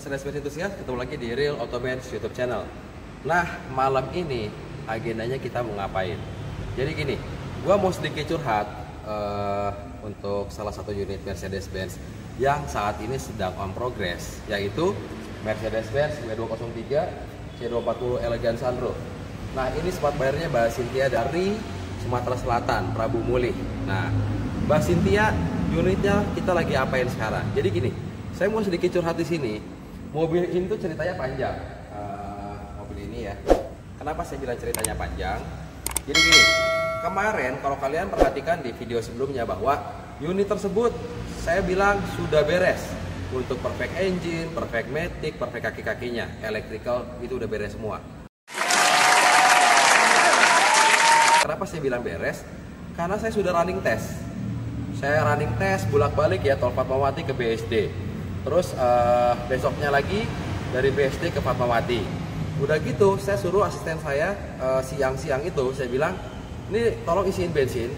Mercedes-Benz Enthusiast, ketemu lagi di Real Auto Benz YouTube channel. Nah, malam ini agendanya kita mau ngapain? Jadi gini, gua mau sedikit curhat untuk salah satu unit Mercedes-Benz yang saat ini sedang on progress, yaitu Mercedes-Benz W203 C240 Elegant Sunroof. Nah, ini sempat bayarnya Mbak Cynthia dari Sumatera Selatan, Prabu Mulih. Nah, Mbak Cynthia, unitnya kita lagi apain sekarang? Jadi gini, saya mau sedikit curhat di sini. Mobil ini tuh ceritanya panjang. Mobil ini ya. Kenapa saya bilang ceritanya panjang? Jadi gini, kemarin kalau kalian perhatikan di video sebelumnya bahwa unit tersebut saya bilang sudah beres untuk perfect engine, perfect matic, perfect kaki-kakinya, electrical itu udah beres semua. Kenapa saya bilang beres? Karena saya sudah running test. Saya running test bolak-balik ya, tol Fatmawati ke BSD. Terus besoknya lagi dari BSD ke Fatmawati. Udah gitu saya suruh asisten saya siang-siang itu saya bilang, ini tolong isiin bensin.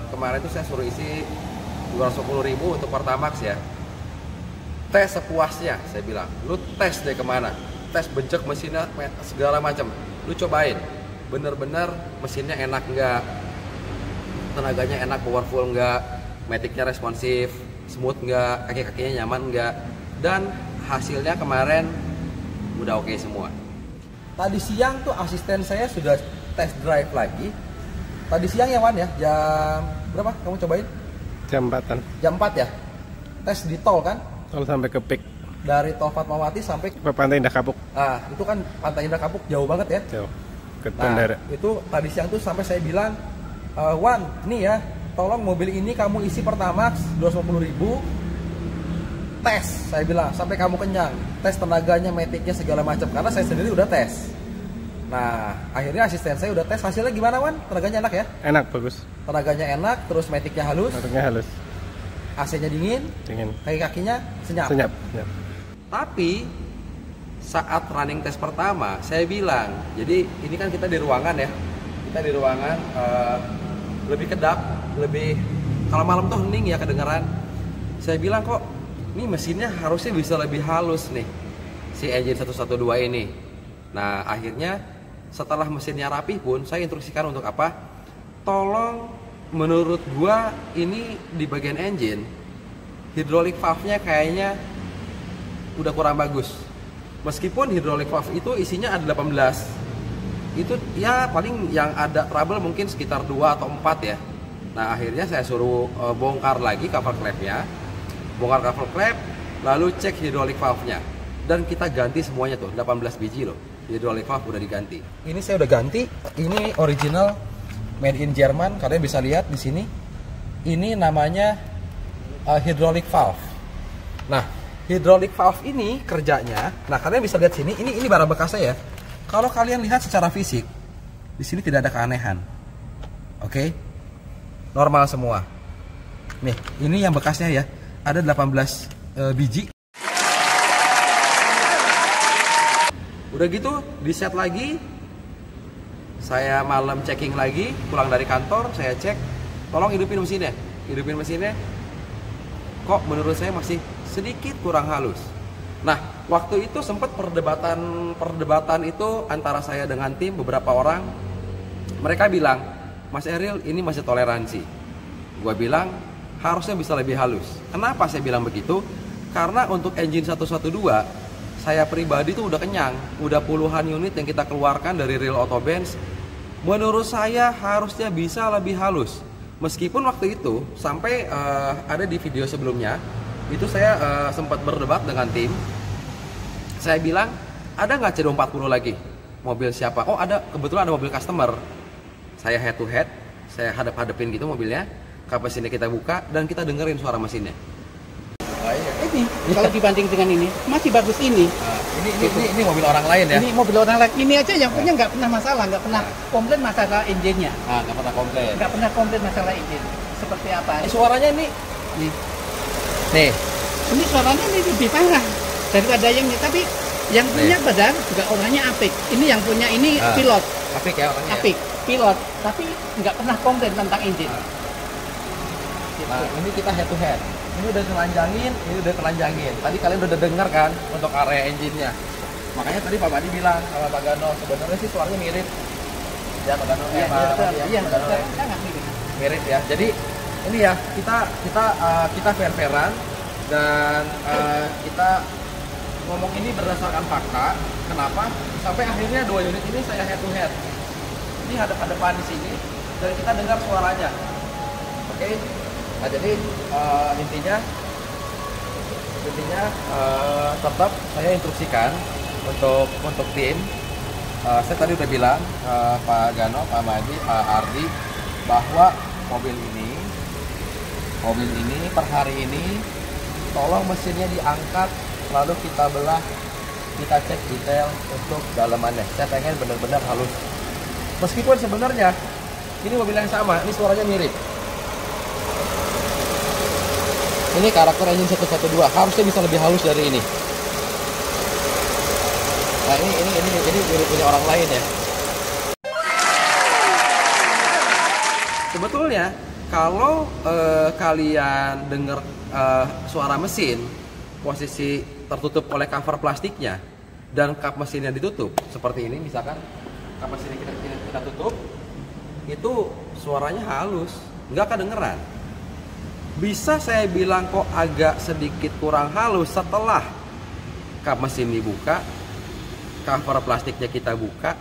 Kemarin tuh saya suruh isi 210.000 untuk Pertamax ya. Tes sepuasnya, saya bilang. Lu tes deh kemana? Tes bencek mesinnya segala macam. Lu cobain. Bener-bener mesinnya enak nggak? Tenaganya enak, powerful nggak? Maticnya responsif, smooth nggak? Kaki-kakinya nyaman nggak? Dan hasilnya kemarin udah oke semua. Tadi siang tuh asisten saya sudah test drive lagi. Tadi siang ya Wan ya, jam berapa kamu cobain? Jam 4-an. Jam 4 ya? Tes di tol kan? Tol sampai ke Pik. Dari tol Fatmawati sampai ke Pantai Indah Kapuk. Nah, itu kan Pantai Indah Kapuk jauh banget ya? Jauh. Ke bandara. Nah, itu tadi siang tuh sampai saya bilang, Wan, nih ya, tolong mobil ini kamu isi Pertamax 250.000. Tes, saya bilang, sampai kamu kenyang. Tes tenaganya, maticnya segala macam. Karena saya sendiri udah tes. Nah, akhirnya asisten saya udah tes. Hasilnya gimana, Wan? Tenaganya enak ya? Enak, bagus. Tenaganya enak, terus maticnya halus. Maticnya halus. AC-nya dingin. Dingin. Kaki-kakinya senyap. Senyap. Senyap. Tapi saat running test pertama, saya bilang, jadi ini kan kita di ruangan ya. Kita di ruangan lebih kedap, lebih kalau malam tuh hening ya kedengeran. Saya bilang kok, ini mesinnya harusnya bisa lebih halus nih, si engine 112 ini. Nah, akhirnya setelah mesinnya rapih pun saya instruksikan untuk apa? Tolong menurut gua ini di bagian engine hydraulic valve-nya kayaknya udah kurang bagus. Meskipun hydraulic valve itu isinya ada 18. Itu ya paling yang ada trouble mungkin sekitar 2 atau 4 ya. Nah, akhirnya saya suruh bongkar lagi cover clamp-nya. Bongkar cover clamp, lalu cek hydraulic valve-nya. Dan kita ganti semuanya tuh, 18 biji loh. Hydraulic valve udah diganti. Ini saya udah ganti. Ini original made in Jerman. Kalian bisa lihat di sini. Ini namanya hydraulic valve. Nah, hydraulic valve ini kerjanya, nah kalian bisa lihat sini, ini barang bekasnya ya. Kalau kalian lihat secara fisik, di sini tidak ada keanehan. Oke? Normal semua. Nih, ini yang bekasnya ya. Ada 18 biji. Udah gitu, di set lagi. Saya malam checking lagi, pulang dari kantor, saya cek. Tolong hidupin mesinnya. Hidupin mesinnya. Kok menurut saya masih sedikit kurang halus. Nah, waktu itu sempat perdebatan itu antara saya dengan tim, beberapa orang. Mereka bilang, Mas Eril ini masih toleransi. Gua bilang harusnya bisa lebih halus. Kenapa saya bilang begitu? Karena untuk engine 112 saya pribadi tuh udah kenyang. Udah puluhan unit yang kita keluarkan dari Real Auto Benz. Menurut saya harusnya bisa lebih halus. Meskipun waktu itu sampai ada di video sebelumnya itu saya sempat berdebat dengan tim. Saya bilang, ada nggak C240 lagi? Mobil siapa? Oh ada, kebetulan ada mobil customer. Saya head to head, saya hadap-hadapin gitu mobilnya. Kap mesinnya kita buka dan kita dengerin suara mesinnya. Oh, iya. Ini kalau dibanding dengan ini masih bagus ini. Ini mobil orang lain ya? Ini mobil orang lain. Ini aja yang punya nggak pernah masalah, nggak pernah komplain masalah engine-nya. Nggak pernah komplain. Nggak pernah komplain masalah engine. Seperti apa? Suaranya ini. Nih. Ini suaranya ini lebih parah daripada yang ini. Tapi yang punya badan juga orangnya apik. Ini yang punya ini pilot. Apik ya orangnya. Apik, pilot. Tapi nggak pernah komplain tentang engine. Nah, ini kita head to head. ini udah telanjangin, ini udah telanjangin. Tadi kalian udah dengar kan untuk area engine-nya. Makanya tadi Pak Madi bilang sama Pak Gano, sebenarnya sih suaranya mirip. Ya Pak Gano, Iya, Pak Madi, iya, Pak Gano, ya. sangat mirip. Mirip ya. Jadi ini ya kita fair-fairan dan kita ngomong ini berdasarkan fakta. Kenapa? Sampai akhirnya dua unit ini saya head to head. Ini hadap-hadapan di sini dan kita dengar suaranya. Oke. Nah jadi intinya tetap saya instruksikan untuk tim. Saya tadi udah bilang Pak Gano, Pak Madi, Pak Ardi bahwa mobil ini per hari ini tolong mesinnya diangkat lalu kita belah, kita cek detail untuk dalamannya. Saya pengen benar-benar halus. Meskipun sebenarnya ini mobil yang sama, ini suaranya mirip. Ini karakter engine 112, harusnya bisa lebih halus dari ini. Nah ini punya orang lain ya. Sebetulnya kalau kalian dengar suara mesin posisi tertutup oleh cover plastiknya dan kap mesinnya ditutup seperti ini, misalkan kap mesinnya kita tutup, itu suaranya halus, nggak kedengeran. Bisa saya bilang kok agak sedikit kurang halus setelah kap mesin dibuka, cover plastiknya kita buka,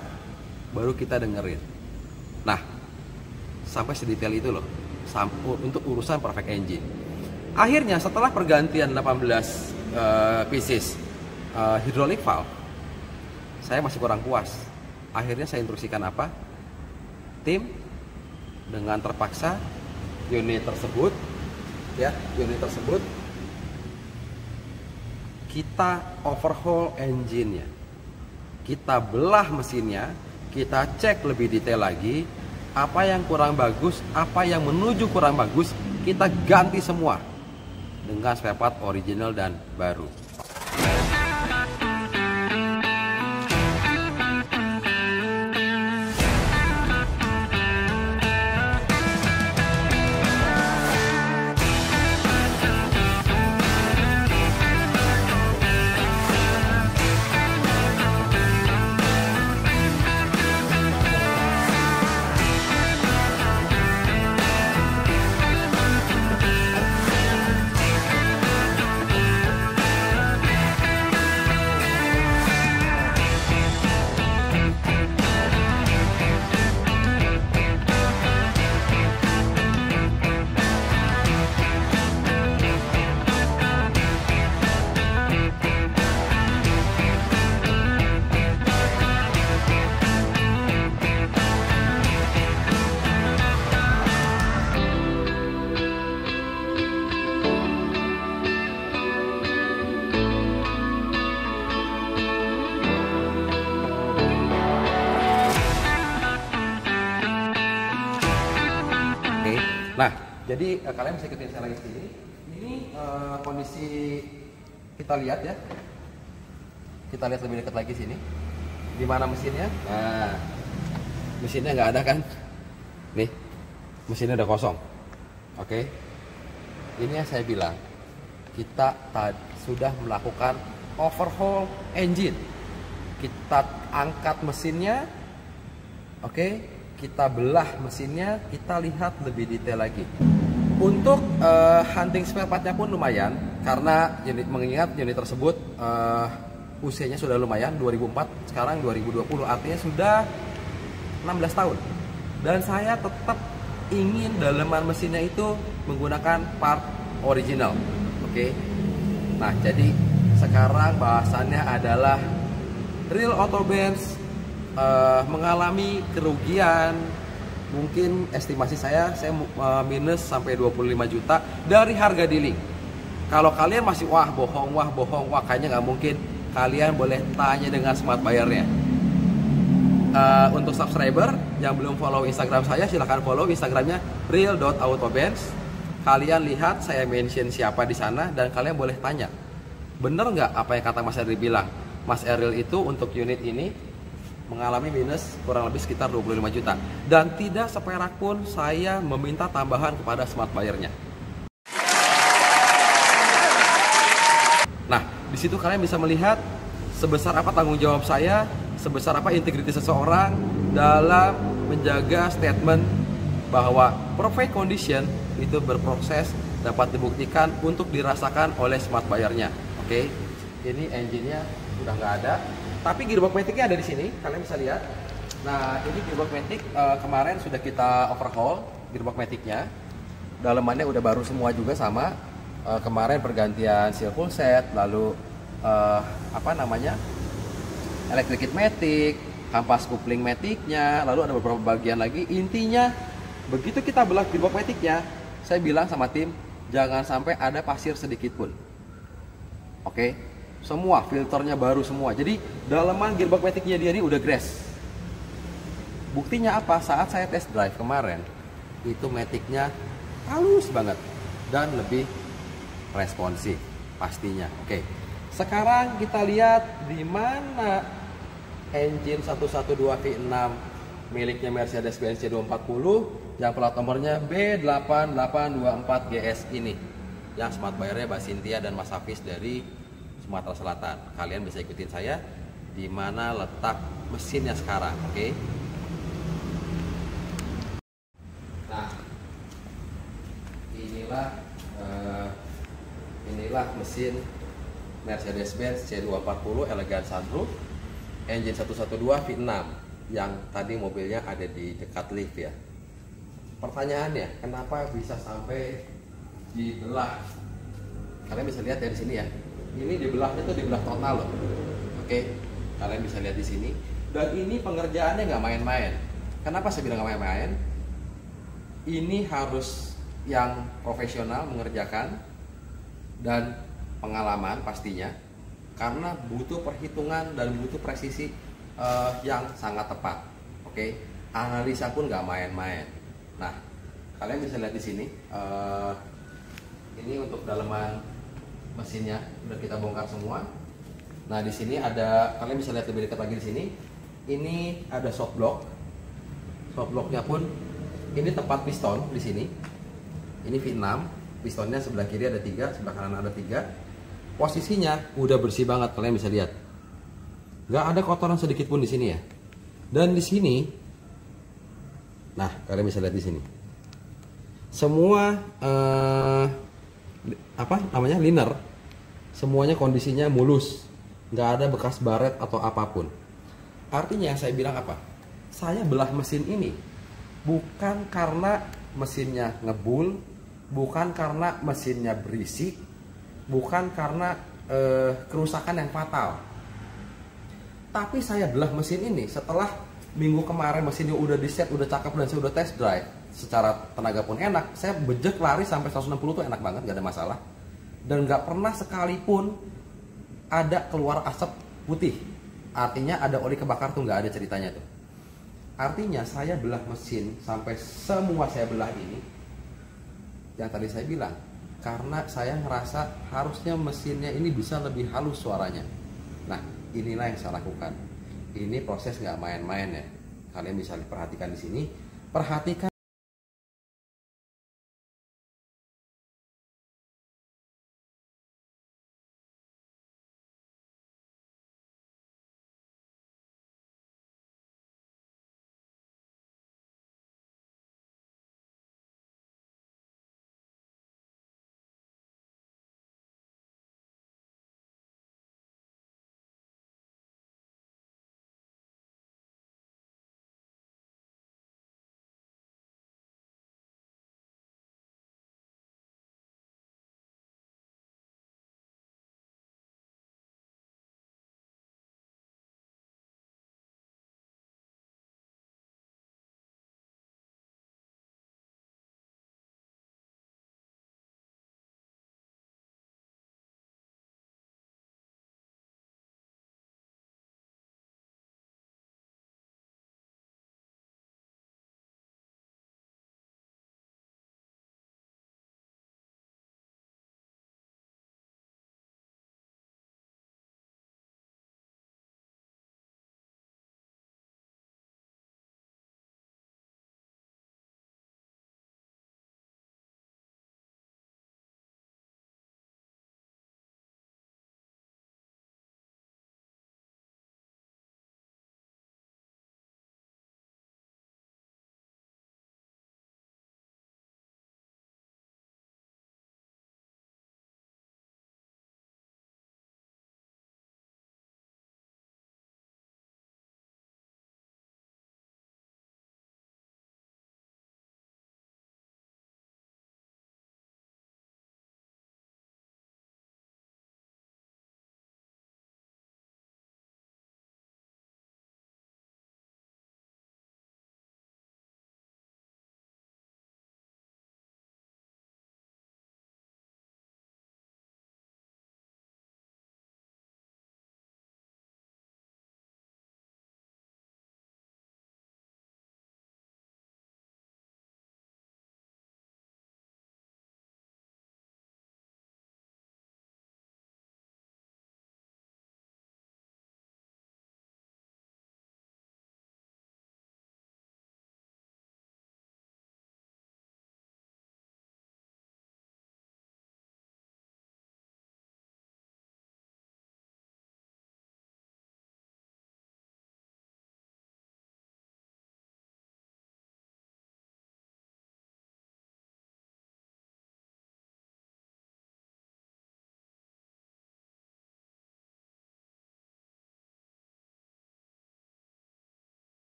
baru kita dengerin. Nah, sampai sedetail itu loh, untuk urusan perfect engine. Akhirnya setelah pergantian 18 pieces hydraulic valve, saya masih kurang puas. Akhirnya saya instruksikan apa? Tim dengan terpaksa unit tersebut kita overhaul engine-nya, kita belah mesinnya, kita cek lebih detail lagi, apa yang kurang bagus, apa yang menuju kurang bagus, kita ganti semua dengan spare part original dan baru. Nah, jadi kalian bisa ikutin saya lagi sini. Ini kondisi kita lihat ya. Kita lihat lebih dekat lagi sini. Di mana mesinnya? Nah, mesinnya nggak ada kan? Nih, mesinnya udah kosong. Oke. Ini yang saya bilang. Kita sudah melakukan overhaul engine. Kita angkat mesinnya. Oke. Kita belah mesinnya, kita lihat lebih detail lagi. Untuk hunting spare partnya pun lumayan, karena mengingat unit tersebut usianya sudah lumayan, 2004, sekarang 2020, artinya sudah 16 tahun. Dan saya tetap ingin daleman mesinnya itu menggunakan part original. Oke. Nah, jadi sekarang bahasannya adalah real Autobenz mengalami kerugian, mungkin estimasi saya minus sampai 25 juta dari harga dealing. Kalau kalian masih wah bohong, kayaknya nggak mungkin, kalian boleh tanya dengan smart buyer-nya. Untuk subscriber yang belum follow Instagram saya, silahkan follow Instagramnya real.autobenz. Kalian lihat saya mention siapa di sana dan kalian boleh tanya, bener nggak apa yang kata Mas Eril bilang? Mas Eril itu untuk unit ini mengalami minus kurang lebih sekitar 25 juta. Dan tidak seperak pun saya meminta tambahan kepada smart buyer-nya. Di situ kalian bisa melihat sebesar apa tanggung jawab saya, sebesar apa integritas seseorang dalam menjaga statement bahwa perfect condition itu berproses dapat dibuktikan untuk dirasakan oleh smart buyer-nya. Oke, ini engine-nya udah nggak ada, tapi gearbox matic-nya ada di sini, kalian bisa lihat. Nah, ini gearbox matic kemarin sudah kita overhaul gearbox matic-nya. Dalemannya udah baru semua juga sama. Kemarin pergantian seal full set, lalu electric kit matic, kampas coupling maticnya, lalu ada beberapa bagian lagi. Intinya begitu kita belah gearbox maticnya, saya bilang sama tim jangan sampai ada pasir sedikit pun. Oke, semua filternya baru semua. Jadi daleman gearbox maticnya dia ini udah grass. Buktinya apa? Saat saya test drive kemarin, itu maticnya halus banget dan lebih responsif pastinya. Oke. Sekarang kita lihat di mana engine 112 V6 miliknya Mercedes-Benz C240 yang plat nomornya B8824GS ini. Yang smart buyer-nya Mbak Cynthia dan Mas Hafiz dari Sumatera Selatan. Kalian bisa ikutin saya di mana letak mesinnya sekarang, oke? Nah, inilah mesin Mercedes-Benz C240 Elegant Sunroof engine 112 V6 yang tadi mobilnya ada di dekat lift ya. Pertanyaannya, kenapa bisa sampai dibelah? Kalian bisa lihat ya di sini ya. Ini dibelahnya tuh dibelah total loh. Oke, kalian bisa lihat di sini. Dan ini pengerjaannya nggak main-main. Kenapa saya bilang nggak main-main? Ini harus yang profesional mengerjakan dan pengalaman pastinya, karena butuh perhitungan dan butuh presisi yang sangat tepat. Oke, analisa pun nggak main-main. Nah, kalian bisa lihat di sini. Ini untuk daleman mesinnya udah kita bongkar semua. Nah, di sini ada, kalian bisa lihat lebih dekat lagi di sini. Ini ada shock block. Shock blocknya pun ini tempat piston di sini. Ini V6, pistonnya sebelah kiri ada 3, sebelah kanan ada 3. Posisinya udah bersih banget, kalian bisa lihat. Nggak ada kotoran sedikit pun di sini ya. Dan di sini, nah kalian bisa lihat di sini. Semua liner, semuanya kondisinya mulus, nggak ada bekas baret atau apapun. Artinya saya bilang apa? Saya belah mesin ini bukan karena mesinnya ngebul, bukan karena mesinnya berisik, bukan karena kerusakan yang fatal. Tapi saya belah mesin ini setelah minggu kemarin mesinnya udah di set, udah cakep dan saya udah test drive. Secara tenaga pun enak, saya bejek lari sampai 160 tuh enak banget, gak ada masalah. Dan gak pernah sekalipun ada keluar asap putih. Artinya ada oli kebakar tuh, gak ada ceritanya tuh. Artinya saya belah mesin sampai semua saya belah ini, yang tadi saya bilang, karena saya ngerasa harusnya mesinnya ini bisa lebih halus suaranya. Nah, inilah yang saya lakukan. Ini proses nggak main-main ya. Kalian bisa perhatikan di sini. Perhatikan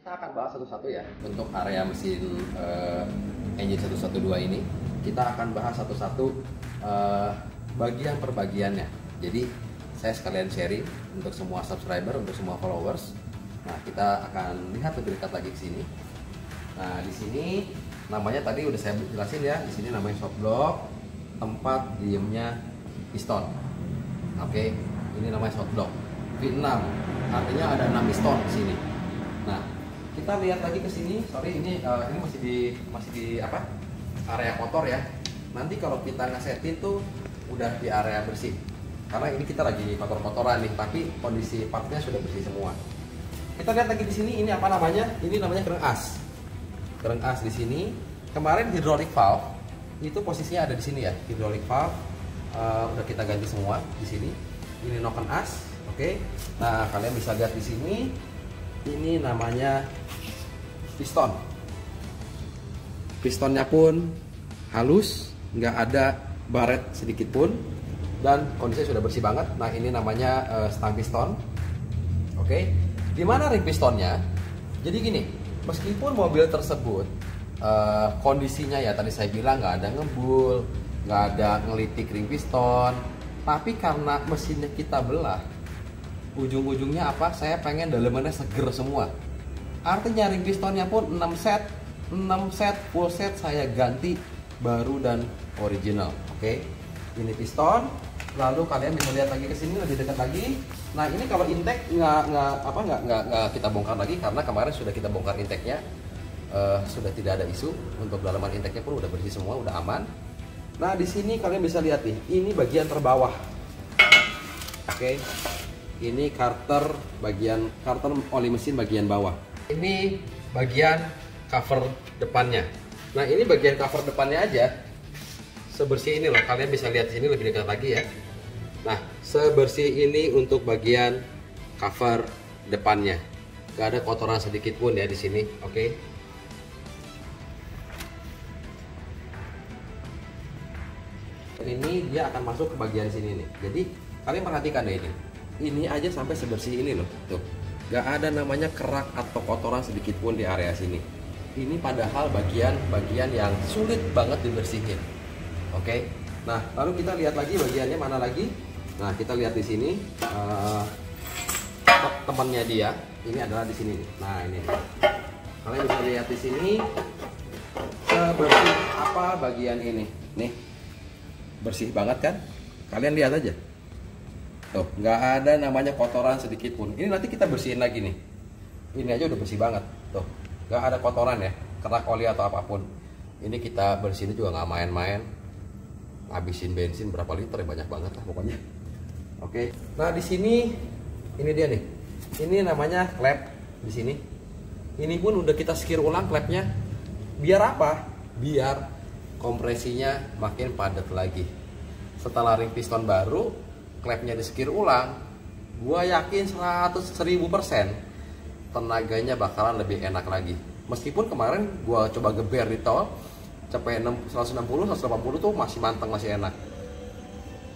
Kita akan bahas satu-satu ya untuk area mesin engine 112 ini. Kita akan bahas satu-satu bagian per bagiannya. Jadi saya sekalian sharing untuk semua subscriber, untuk semua followers. Nah, kita akan lihat lebih dekat lagi ke sini. Nah, di sini namanya tadi udah saya jelasin ya. Di sini namanya shock block, tempat diemnya piston. Oke, ini namanya shock block. V6. Artinya ada 6 piston di sini. Nah, kita lihat lagi ke sini. Sorry, ini masih di apa? Area kotor ya. Nanti kalau kita ngesetin tuh udah di area bersih. Karena ini kita lagi kotor-kotoran nih, tapi kondisi partnya sudah bersih semua. Kita lihat lagi di sini, ini apa namanya? Ini namanya kereng as. Kereng as di sini. Kemarin hydraulic valve itu posisinya ada di sini ya. Hydraulic valve udah kita ganti semua di sini. Ini noken as. Oke. Nah, kalian bisa lihat di sini. Ini namanya piston. Pistonnya pun halus, nggak ada baret sedikit pun, dan kondisinya sudah bersih banget. Nah, ini namanya stang piston. Oke. Di mana ring pistonnya? Jadi gini, meskipun mobil tersebut kondisinya ya tadi saya bilang nggak ada ngebul, nggak ada ngelitik ring piston, tapi karena mesinnya kita belah, ujung-ujungnya apa? Saya pengen dalemannya seger semua. Artinya ring pistonnya pun 6 set full set saya ganti baru dan original. Oke. Ini piston. Lalu kalian bisa lihat lagi ke sini lebih dekat lagi. Nah, ini kalau intake nggak kita bongkar lagi karena kemarin sudah kita bongkar intake-nya. Sudah tidak ada isu. Untuk dalaman intake-nya pun udah bersih semua, udah aman. Nah, di sini kalian bisa lihat nih, ini bagian terbawah. Oke. Ini karter oli mesin bagian bawah. Ini bagian cover depannya. Nah, ini bagian cover depannya aja sebersih ini loh. Kalian bisa lihat di sini lebih dekat lagi ya. Nah, sebersih ini untuk bagian cover depannya. Gak ada kotoran sedikit pun ya di sini. Oke. Ini dia akan masuk ke bagian sini nih. Jadi kalian perhatikan deh ini. Ini aja sampai sebersih ini loh. Tuh. Gak ada namanya kerak atau kotoran sedikit pun di area sini. Ini padahal bagian yang sulit banget dibersihin. Oke. Nah, lalu kita lihat lagi bagiannya mana lagi? Nah, kita lihat di sini temannya dia. Ini adalah di sini nih. Nah, ini. Kalian bisa lihat di sini sebersih apa bagian ini. Nih. Bersih banget kan? Kalian lihat aja. Tuh, nggak ada namanya kotoran sedikit pun. Ini nanti kita bersihin lagi nih. Ini aja udah bersih banget. Tuh, nggak ada kotoran ya, kerak oli atau apapun. Ini kita bersihin juga nggak main-main. Habisin bensin berapa liter ya, banyak banget lah pokoknya. Oke. Nah, di sini ini dia nih. Ini namanya klep di sini. Ini pun udah kita skir ulang klepnya. Biar apa? Biar kompresinya makin padat lagi. Setelah ring piston baru, klepnya di-skir ulang, gua yakin 1000% tenaganya bakalan lebih enak lagi. Meskipun kemarin gua coba geber di tol, capai 160, 180 tuh masih manteng, masih enak.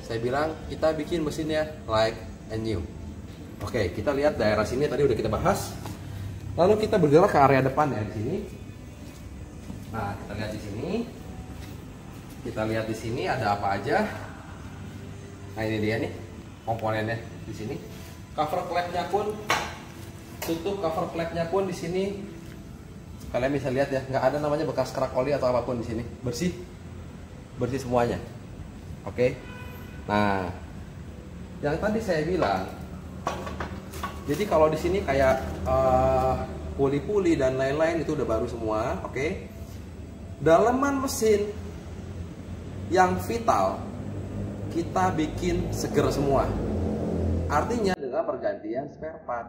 Saya bilang kita bikin mesinnya like and new. Oke, kita lihat daerah sini tadi udah kita bahas. Lalu kita bergerak ke area depan ya di sini. Nah, kita lihat di sini. Kita lihat di sini ada apa aja. Nah, ini dia nih komponennya di sini. Cover klepnya pun, tutup cover klepnya pun di sini. Kalian bisa lihat ya, nggak ada namanya bekas kerak oli atau apapun di sini. Bersih, bersih semuanya. Oke. Nah, yang tadi saya bilang, jadi kalau di sini kayak puli-puli dan lain-lain itu udah baru semua. Oke. Dalaman mesin yang vital kita bikin seger semua. Artinya dengan pergantian spare part.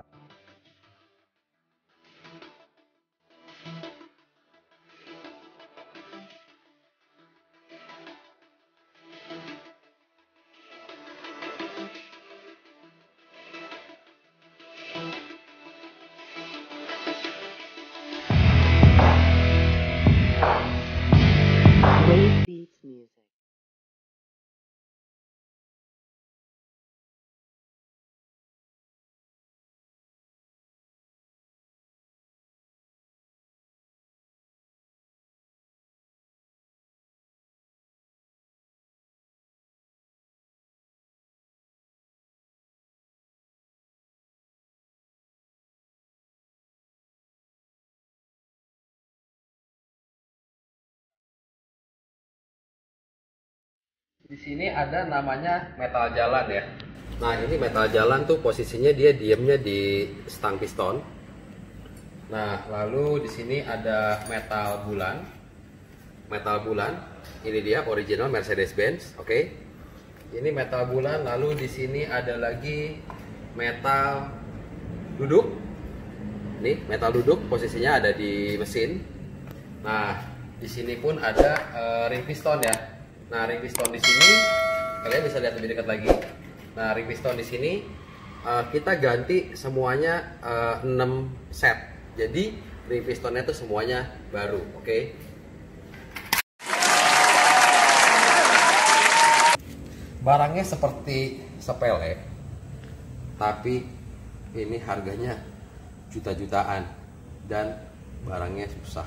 Di sini ada namanya metal jalan ya. Nah, ini metal jalan tuh posisinya dia diamnya di stang piston. Nah, lalu di sini ada metal bulan. Metal bulan, ini dia original Mercedes-Benz, oke. Ini metal bulan, lalu di sini ada lagi metal duduk. Nih, metal duduk posisinya ada di mesin. Nah, di sini pun ada ring piston ya. Nah, ring piston di sini kalian bisa lihat lebih dekat lagi. Nah, ring piston di sini kita ganti semuanya 6 set. Jadi ring pistonnya itu semuanya baru, oke? Barangnya seperti sepele, tapi ini harganya juta-jutaan dan barangnya susah.